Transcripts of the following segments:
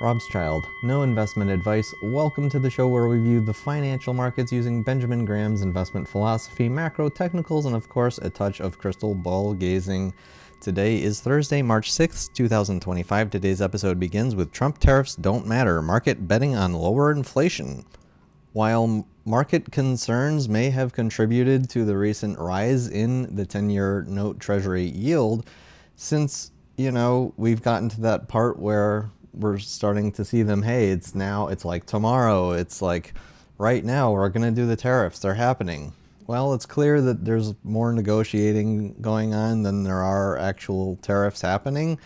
Robschild, no investment advice. Welcome to the show where we view the financial markets using Benjamin Graham's investment philosophy, macro technicals, and of course a touch of crystal ball gazing. Today is Thursday, March 6th, 2025. Today's episode begins with Trump tariffs don't matter, market betting on lower inflation. While market concerns may have contributed to the recent rise in the 10-year note Treasury yield, since, we've gotten to that part where we're starting to see them, hey, it's like tomorrow, it's like right now, we're going to do the tariffs, they're happening. Well, it's clear that there's more negotiating going on than there are actual tariffs happening,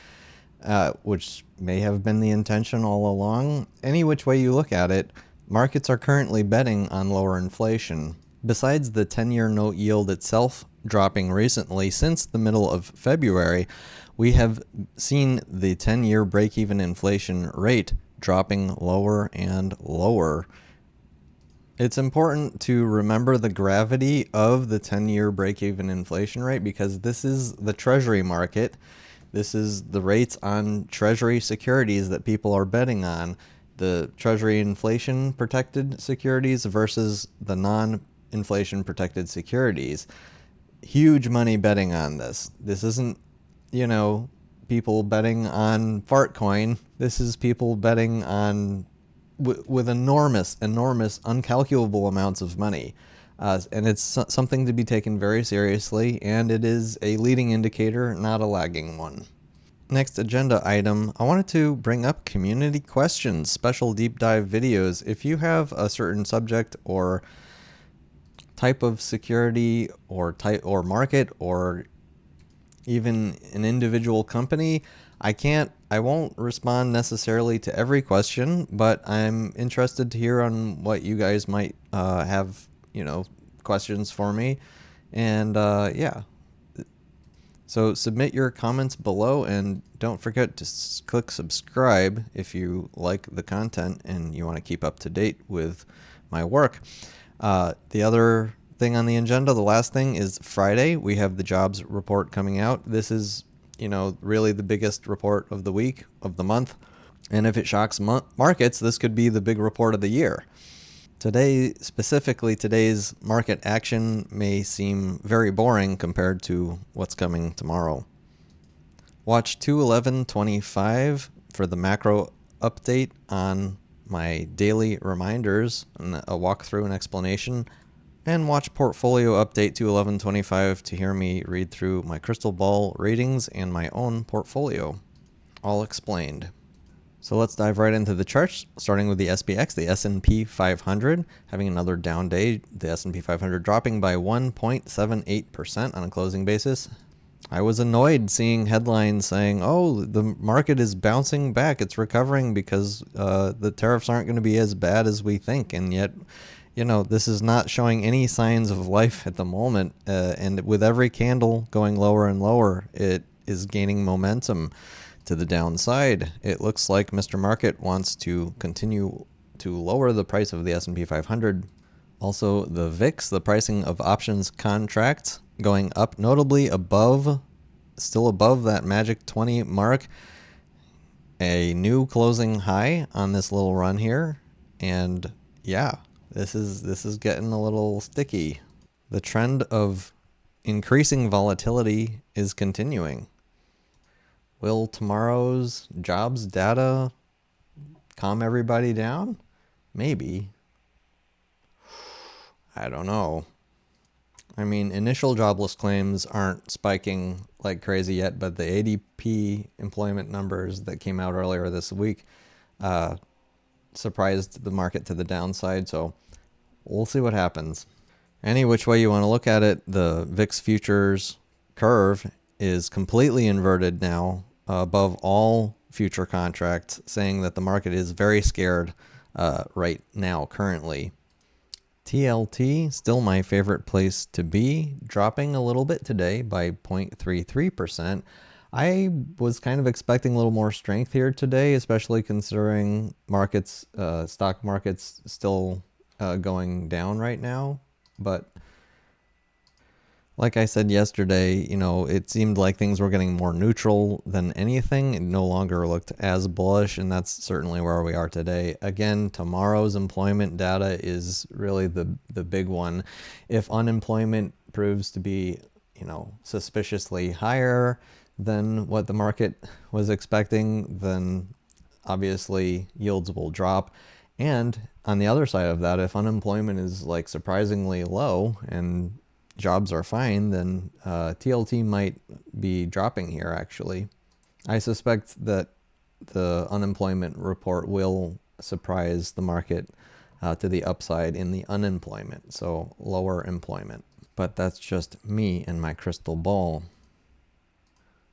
which may have been the intention all along. Any which way you look at it, markets are currently betting on lower inflation. Besides the 10-year note yield itself dropping recently, since the middle of February, we have seen the 10-year break-even inflation rate dropping lower and lower. It's important to remember the gravity of the 10-year break-even inflation rate because this is the Treasury market. This is the rates on Treasury securities that people are betting on. The Treasury inflation protected securities versus the non-inflation protected securities. Huge money betting on this. This isn't, people betting on fart coin. This is people betting on with enormous, uncalculable amounts of money. And it's something to be taken very seriously, and it is a leading indicator, not a lagging one. Next agenda item, I wanted to bring up community questions, special deep dive videos. If you have a certain subject or type of security or market or even an individual company, I won't respond necessarily to every question, but I'm interested to hear on what you guys might have, questions for me. And yeah. So submit your comments below and don't forget to click subscribe if you like the content and you want to keep up to date with my work. The other thing on the agenda, the last thing, is Friday. We have the jobs report coming out. This is, really the biggest report of the week, of the month. And if it shocks markets, this could be the big report of the year. Today's market action may seem very boring compared to what's coming tomorrow. Watch 211.25 for the macro update on my daily reminders and a walkthrough and explanation. And watch Portfolio Update 211.25 to hear me read through my crystal ball ratings and my own portfolio. All explained. So let's dive right into the charts, starting with the SPX, the S&P 500, having another down day, the S&P 500 dropping by 1.78% on a closing basis. I was annoyed seeing headlines saying, oh, the market is bouncing back, it's recovering because the tariffs aren't going to be as bad as we think, and yet, this is not showing any signs of life at the moment, and with every candle going lower and lower, it is gaining momentum to the downside. It looks like Mr. Market wants to continue to lower the price of the S&P 500. Also, the VIX, the pricing of options contracts, going up notably still above that magic 20 mark. A new closing high on this little run here. And yeah, this is getting a little sticky. The trend of increasing volatility is continuing. Will tomorrow's jobs data calm everybody down? Maybe. I don't know. I mean, initial jobless claims aren't spiking like crazy yet, but the ADP employment numbers that came out earlier this week surprised the market to the downside, so we'll see what happens. Any which way you want to look at it, the VIX futures curve is completely inverted now above all future contracts, saying that the market is very scared right now currently. TLT, still my favorite place to be, dropping a little bit today by 0.33%. I was kind of expecting a little more strength here today, especially considering stock markets still going down right now. But Like I said yesterday, it seemed like things were getting more neutral than anything. It no longer looked as bullish, and that's certainly where we are today. Again, tomorrow's employment data is really the big one. If unemployment proves to be, suspiciously higher than what the market was expecting, then obviously yields will drop. And on the other side of that, if unemployment is like surprisingly low and jobs are fine, then TLT might be dropping here actually. I suspect that the unemployment report will surprise the market to the upside in the unemployment, so lower employment. But that's just me and my crystal ball.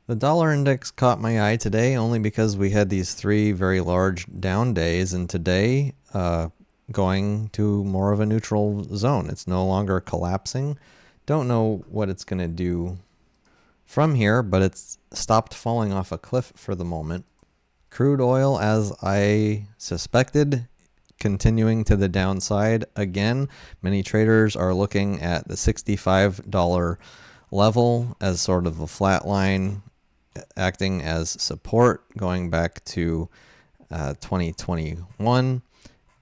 The dollar index caught my eye today only because we had these three very large down days, and today going to more of a neutral zone. It's no longer collapsing. Don't know what it's going to do from here, but it's stopped falling off a cliff for the moment. Crude oil, as I suspected, continuing to the downside again. Many traders are looking at the $65 level as sort of a flat line, acting as support going back to 2021.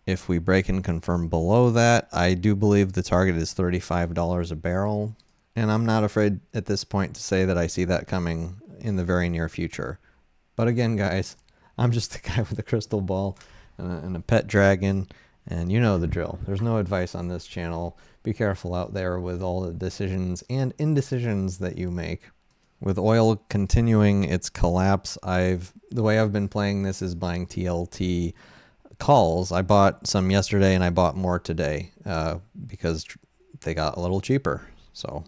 If we break and confirm below that, I do believe the target is $35 a barrel. And I'm not afraid at this point to say that I see that coming in the very near future. But again, guys, I'm just a guy with a crystal ball and a pet dragon, and you know the drill. There's no advice on this channel. Be careful out there with all the decisions and indecisions that you make. With oil continuing its collapse, the way I've been playing this is buying TLT calls. I bought some yesterday and I bought more today because they got a little cheaper. So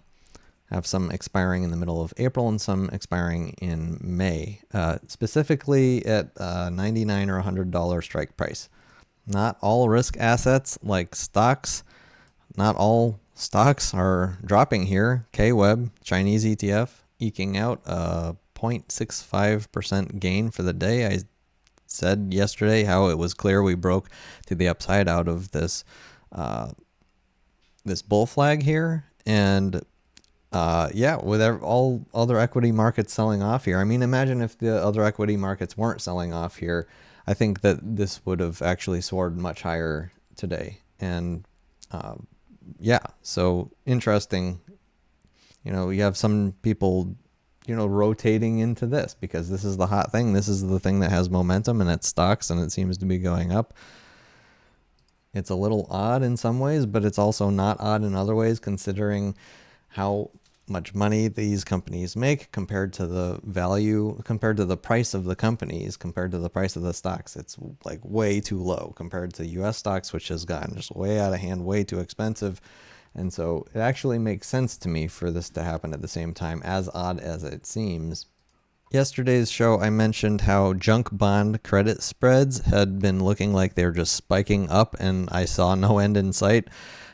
I have some expiring in the middle of April and some expiring in May, specifically at $99 or $100 strike price. Not all risk assets like stocks, not all stocks are dropping here. KWEB, Chinese ETF, eking out a 0.65% gain for the day. I said yesterday how it was clear we broke to the upside out of this this bull flag here, and with all other equity markets selling off here. I mean, imagine if the other equity markets weren't selling off here. I think that this would have actually soared much higher today. And so interesting. You have some people rotating into this because this is the hot thing. This is the thing that has momentum and it stocks and it seems to be going up. It's a little odd in some ways, but it's also not odd in other ways, considering how much money these companies make compared to the value, compared to the price of the companies, compared to the price of the stocks. It's like way too low compared to US stocks, which has gotten just way out of hand, way too expensive. And so it actually makes sense to me for this to happen at the same time, as odd as it seems. Yesterday's show, I mentioned how junk bond credit spreads had been looking like they were just spiking up, and I saw no end in sight.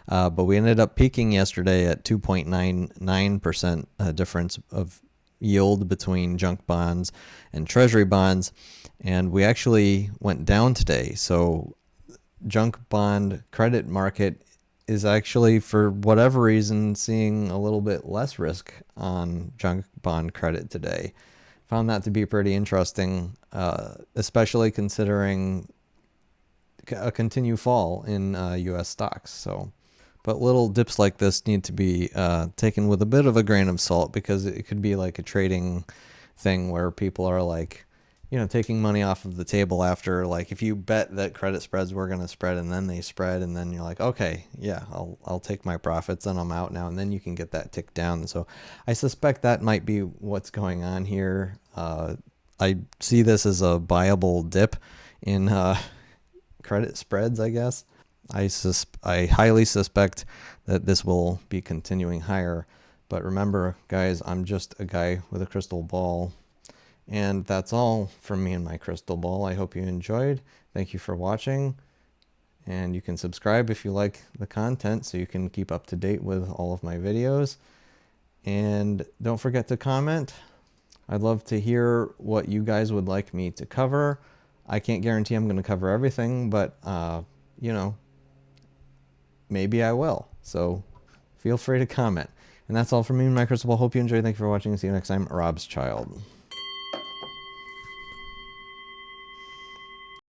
But we ended up peaking yesterday at 2.99% difference of yield between junk bonds and Treasury bonds. And we actually went down today. So junk bond credit market is actually, for whatever reason, seeing a little bit less risk on junk bond credit today. Found that to be pretty interesting, especially considering a continued fall in U.S. stocks. But little dips like this need to be taken with a bit of a grain of salt, because it could be like a trading thing where people are like, taking money off of the table after, like, if you bet that credit spreads were going to spread and then they spread, and then you're like, okay, yeah, I'll take my profits and I'm out now, and then you can get that tick down. So I suspect that might be what's going on here. I see this as a buyable dip in credit spreads, I guess. I highly suspect that this will be continuing higher. But remember, guys, I'm just a guy with a crystal ball. And that's all from me and my crystal ball. I hope you enjoyed. Thank you for watching. And you can subscribe if you like the content so you can keep up to date with all of my videos. And don't forget to comment. I'd love to hear what you guys would like me to cover. I can't guarantee I'm going to cover everything, but, maybe I will. So feel free to comment. And that's all from me and my crystal ball. Hope you enjoyed. Thank you for watching. See you next time. Robschild.